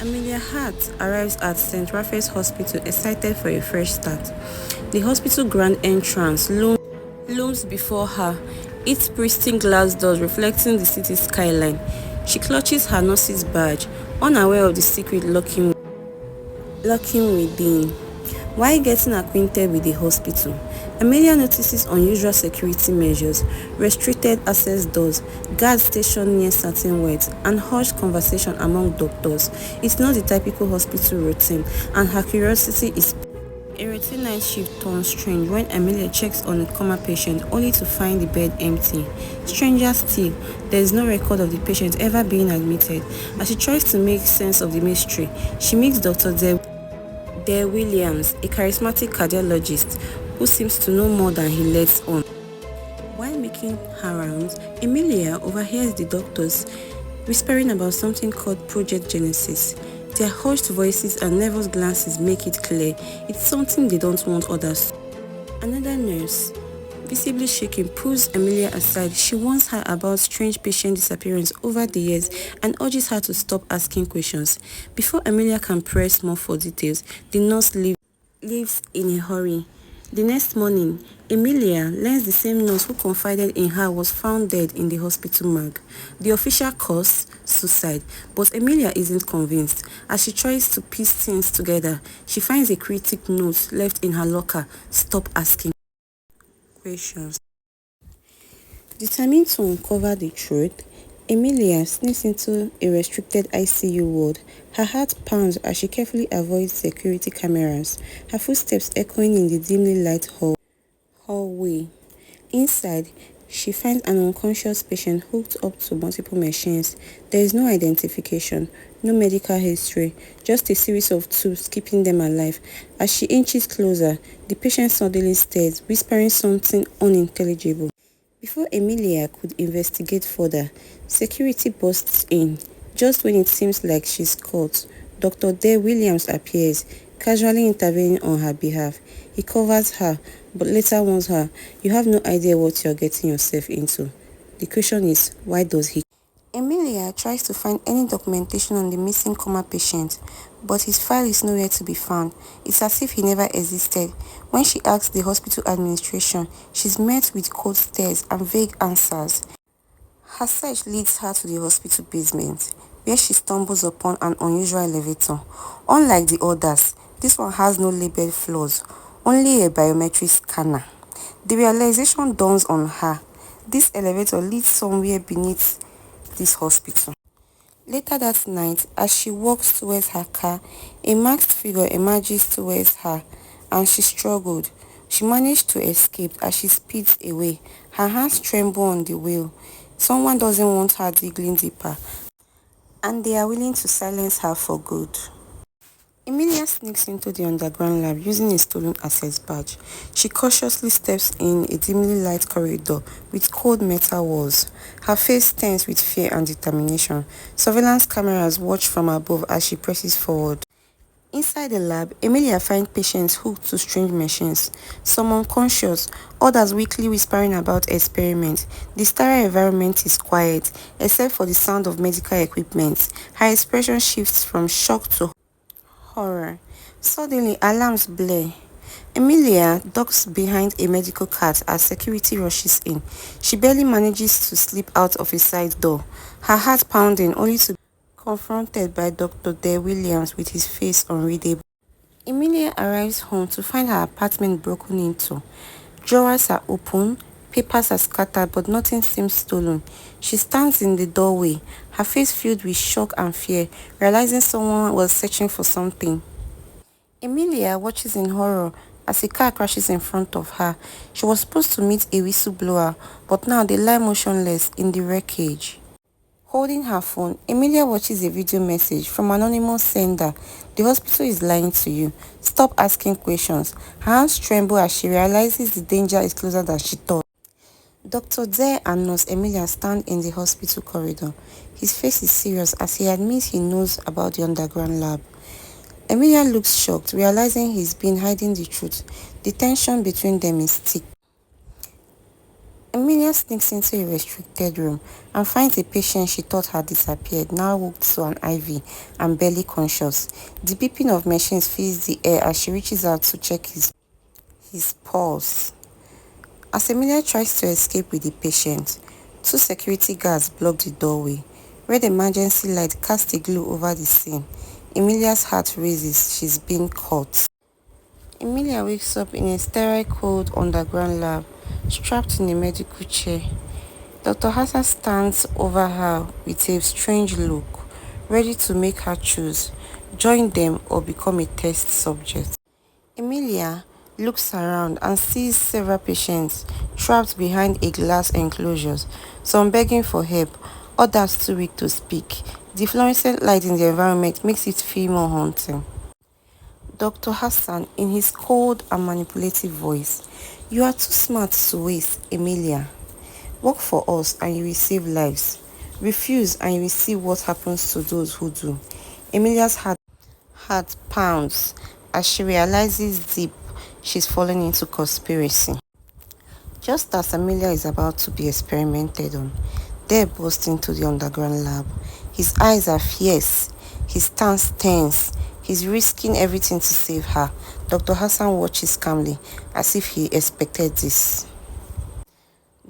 Amelia Hart arrives at St. Raphael's Hospital excited for a fresh start. The hospital grand entrance looms before her, its pristine glass doors reflecting the city's skyline. She clutches her nurse's badge, unaware of the secret lurking within. While getting acquainted with the hospital, Amelia notices unusual security measures, restricted access doors, guards stationed near certain wards, and hushed conversation among doctors. It's not the typical hospital routine, and her curiosity is a routine night shift turns strange when Amelia checks on a coma patient only to find the bed empty. Stranger still, there is no record of the patient ever being admitted. As she tries to make sense of the mystery, she meets Dr. Dare Williams, a charismatic cardiologist who seems to know more than he lets on. While making her rounds, Emilia overhears the doctors whispering about something called Project Genesis. Their hushed voices and nervous glances make it clear it's something they don't want others to know. Another nurse, visibly shaking, pulls Emilia aside. She warns her about strange patient disappearance over the years and urges her to stop asking questions. Before Emilia can press more for details, the nurse leaves in a hurry. The next morning, Emilia learns the same nurse who confided in her was found dead in the hospital morgue. The official cause, suicide, but Emilia isn't convinced. As she tries to piece things together, she finds a cryptic note left in her locker. Stop asking questions. Determined to uncover the truth, Emilia sneaks into a restricted ICU ward. Her heart pounds as she carefully avoids security cameras, her footsteps echoing in the dimly lit hallway. Inside, she finds an unconscious patient hooked up to multiple machines. There is no identification, no medical history, just a series of tubes keeping them alive. As she inches closer, the patient suddenly stares, whispering something unintelligible. Before Emilia could investigate further, security busts in. Just when it seems like she's caught, Dr. Dare Williams appears, casually intervening on her behalf. He covers her, but later warns her, "You have no idea what you're getting yourself into." The question is, why does he? Emilia tries to find any documentation on the missing coma patient, but his file is nowhere to be found. It's as if he never existed. When she asks the hospital administration, she's met with cold stares and vague answers. Her search leads her to the hospital basement, where she stumbles upon an unusual elevator. Unlike the others, this one has no labeled floors, only a biometric scanner. The realization dawns on her. This elevator leads somewhere beneath this hospital. Later that night, as she walks towards her car, a masked figure emerges towards her, and she struggled. She managed to escape as she speeds away. Her hands tremble on the wheel. Someone doesn't want her digging deeper, and they are willing to silence her for good. Emilia sneaks into the underground lab using a stolen access badge. She cautiously steps in a dimly lit corridor with cold metal walls. Her face tense with fear and determination. Surveillance cameras watch from above as she presses forward. Inside the lab, Emilia finds patients hooked to strange machines, some unconscious, others weakly whispering about experiments. The sterile environment is quiet, except for the sound of medical equipment. Her expression shifts from shock to horror. Suddenly, alarms blare. Emilia ducks behind a medical cart as security rushes in. She barely manages to slip out of a side door, her heart pounding only to be confronted by Dr. Dare Williams with his face unreadable. Emilia arrives home to find her apartment broken into. Drawers are open, papers are scattered, but nothing seems stolen. She stands in the doorway, her face filled with shock and fear, realizing someone was searching for something. Emilia watches in horror as a car crashes in front of her. She was supposed to meet a whistleblower, but now they lie motionless in the wreckage. Holding her phone, Emilia watches a video message from an anonymous sender. "The hospital is lying to you. Stop asking questions." Her hands tremble as she realizes the danger is closer than she thought. Dr. Dare and Nurse Emilia stand in the hospital corridor. His face is serious as he admits he knows about the underground lab. Emilia looks shocked, realizing he's been hiding the truth. The tension between them is thick. Emilia sneaks into a restricted room and finds a patient she thought had disappeared, now hooked to an IV and barely conscious. The beeping of machines fills the air as she reaches out to check his pulse. As Emilia tries to escape with the patient, two security guards block the doorway. Red emergency light casts a glow over the scene. Emilia's heart races. She's been caught. Emilia wakes up in a sterile cold underground lab, strapped in a medical chair. Dr. Hassan stands over her with a strange look, ready to make her choose, join them or become a test subject. Emilia looks around and sees several patients trapped behind a glass enclosures, some begging for help, others too weak to speak. The fluorescent light in the environment makes it feel more haunting. Dr. Hassan, in his cold and manipulative voice, "You are too smart to waste, Emilia. Work for us and you will save lives. Refuse and you will see what happens to those who do." Emilia's heart pounds as she realizes deep she's fallen into conspiracy. Just as Amelia is about to be experimented on, Deb bursts into the underground lab. His eyes are fierce, his stance tense. He's risking everything to save her. Dr. Hassan watches calmly, as if he expected this.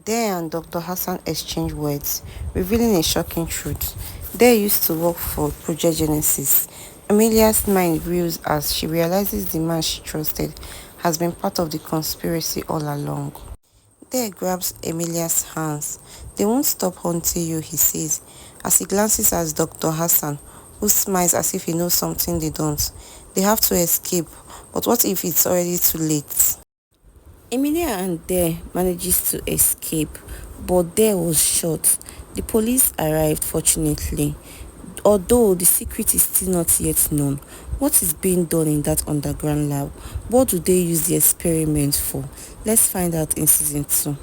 Dare and Dr. Hassan exchange words, revealing a shocking truth. Dare used to work for Project Genesis. Amelia's mind reels as she realizes the man she trusted has been part of the conspiracy all along. Dare grabs Emilia's hands. "They won't stop hunting you," he says, as he glances at Dr. Hassan, who smiles as if he knows something they don't. They have to escape, but what if it's already too late? Emilia and Dare manages to escape, but Dare was shot. The police arrived, fortunately, although the secret is still not yet known. What is being done in that underground lab? What do they use the experiment for? Let's find out in season 2.